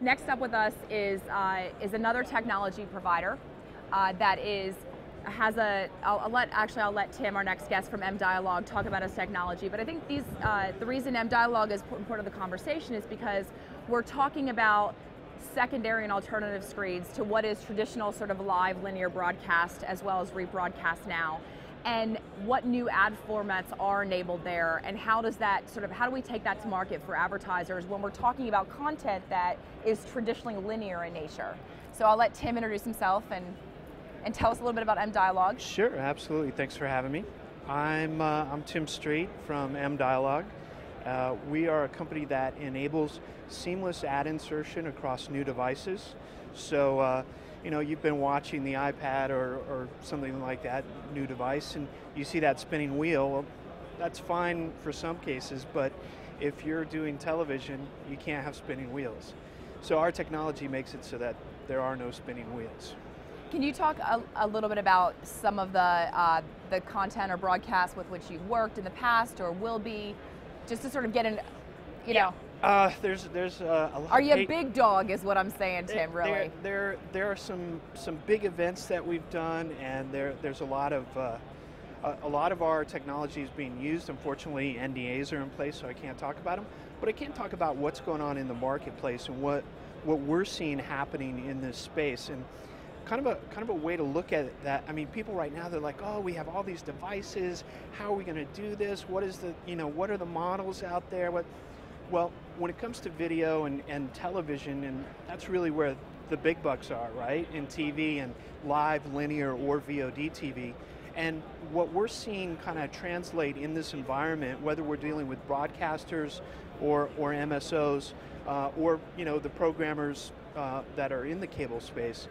next up with us is another technology provider that has a. I'll let Tim, our next guest from mDialog, talk about his technology. But I think the reason mDialog is important to the conversation is because we're talking about secondary and alternative screens to what is traditional sort of live linear broadcast as well as rebroadcast now, and what new ad formats are enabled there, and how do we take that to market for advertisers when we're talking about content that is traditionally linear in nature. So I'll let Tim introduce himself and tell us a little bit about mDialog. Sure, absolutely. Thanks for having me. I'm Tim Street from mDialog. We are a company that enables seamless ad insertion across new devices. So, you've been watching the iPad or something like that, new device, and you see that spinning wheel. Well, that's fine for some cases, but if you're doing television, you can't have spinning wheels. So our technology makes it so that there are no spinning wheels. Can you talk a little bit about some of the content or broadcasts with which you've worked in the past or will be, just to sort of get in, you know? There's a lot. Are you a big dog is what I'm saying, Tim, really? There are some big events that we've done, and there's a lot of our technology is being used. Unfortunately, NDAs are in place, so I can't talk about them. But I can talk about what's going on in the marketplace and what we're seeing happening in this space. And kind of a way to look at that. I mean, people right now, they're like, oh, we have all these devices. How are we going to do this? What are the models out there? Well, when it comes to video and television, and that's really where the big bucks are, right? In TV and live, linear, or VOD TV. And what we're seeing kind of translate in this environment, whether we're dealing with broadcasters or MSOs, or the programmers that are in the cable space,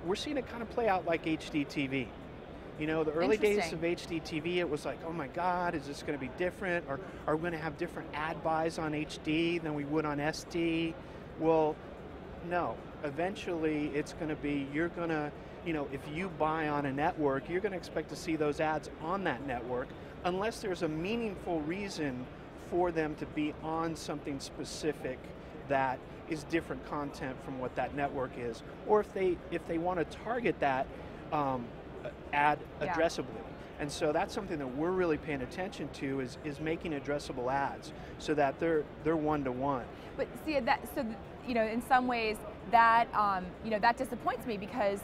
we're seeing it kind of play out like HDTV. The early days of HDTV, it was like, oh my God, is this going to be different? Or are we going to have different ad buys on HD than we would on SD? Well, no. Eventually, it's going to be, you're going to, if you buy on a network, you're going to expect to see those ads on that network, unless there's a meaningful reason for them to be on something specific that is different content from what that network is, or if they want to target that ad addressably. And so that's something that we're really paying attention to is making addressable ads so that they're one-to-one. But see in some ways that that disappoints me, because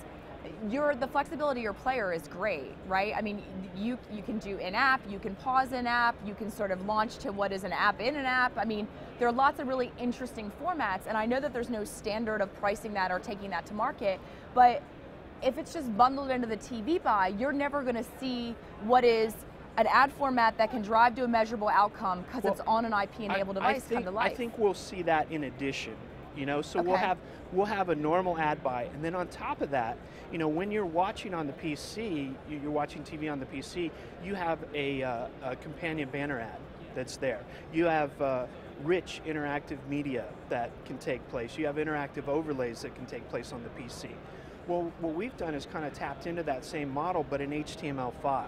the flexibility of your player is great, right? I mean, you can do in-app, you can pause in-app, you can sort of launch to what is an app in an app. I mean, there are lots of really interesting formats, and I know that there's no standard of pricing that or taking that to market, but if it's just bundled into the TV buy, you're never going to see what is an ad format that can drive to a measurable outcome because it's on an IP-enabled device come to life. I think we'll see that in addition. So okay. we'll have a normal ad buy, and then on top of that, when you're watching on the PC, you're watching TV on the PC, you have a companion banner ad that's there. You have rich interactive media that can take place. You have interactive overlays that can take place on the PC. Well, what we've done is kind of tapped into that same model, but in HTML5.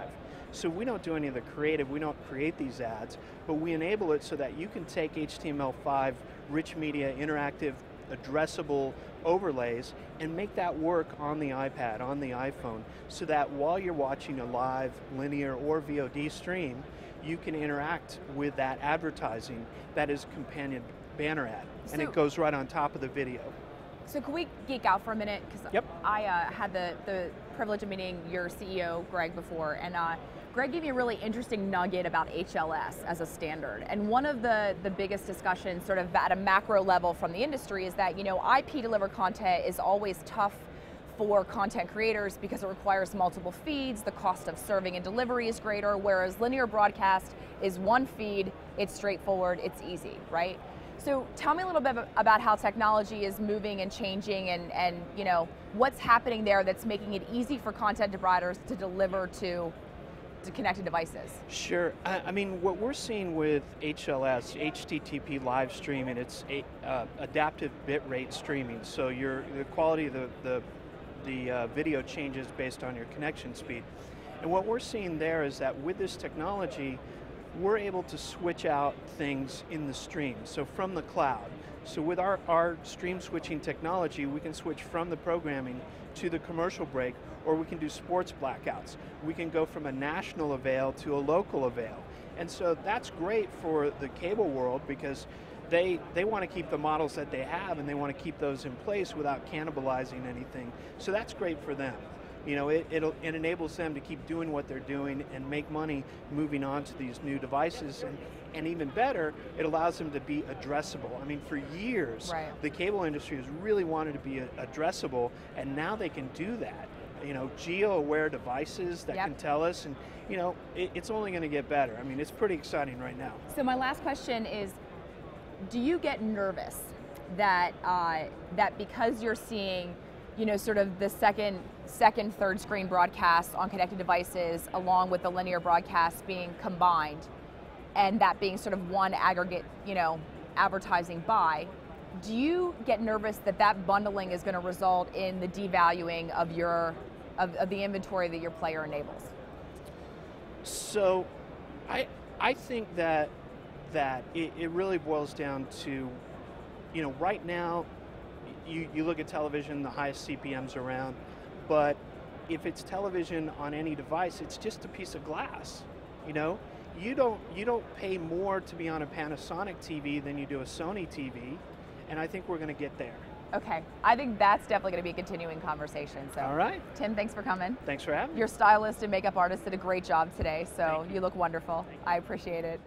So we don't do any of the creative, we don't create these ads, but we enable it so that you can take HTML5, rich media, interactive, addressable overlays, and make that work on the iPad, on the iPhone, so that while you're watching a live, linear, or VOD stream, you can interact with that advertising that is companion banner ad, and it goes right on top of the video. So can we geek out for a minute? Because I had the privilege of meeting your CEO, Greg, before, and Greg gave me a really interesting nugget about HLS as a standard. And one of the biggest discussions sort of at a macro level from the industry is that, IP-delivered content is always tough for content creators because it requires multiple feeds, the cost of serving and delivery is greater, whereas linear broadcast is one feed, it's straightforward, it's easy, right? So tell me a little bit about how technology is moving and changing, and what's happening there that's making it easy for content providers to deliver to connected devices. Sure. I mean, what we're seeing with HLS, HTTP live streaming, it's adaptive bitrate streaming. So the quality of the video changes based on your connection speed. And what we're seeing there is that with this technology, we're able to switch out things in the stream. So from the cloud. So with our stream switching technology, we can switch from the programming to the commercial break, or we can do sports blackouts. We can go from a national avail to a local avail. And so that's great for the cable world because they want to keep the models that they have and they want to keep those in place without cannibalizing anything. So that's great for them. You know, it enables them to keep doing what they're doing and make money moving on to these new devices. And even better, it allows them to be addressable. I mean, for years, the cable industry has really wanted to be addressable, and now they can do that. You know, geo-aware devices that can tell us, and you know, it's only going to get better. I mean, it's pretty exciting right now. So my last question is, do you get nervous that that because you're seeing, you know, sort of the second, third screen broadcasts on connected devices along with the linear broadcasts being combined, and that being sort of one aggregate, you know, advertising buy, do you get nervous that that bundling is going to result in the devaluing of your of the inventory that your player enables? So, I think that it really boils down to, you know, right now, you look at television, the highest CPMs around, but if it's television on any device, it's just a piece of glass. You know, you don't pay more to be on a Panasonic TV than you do a Sony TV, and I think we're going to get there. Okay, I think that's definitely going to be a continuing conversation. So, all right, Tim, thanks for coming. Thanks for having me. Your stylist and makeup artist did a great job today, so you look wonderful. I appreciate it.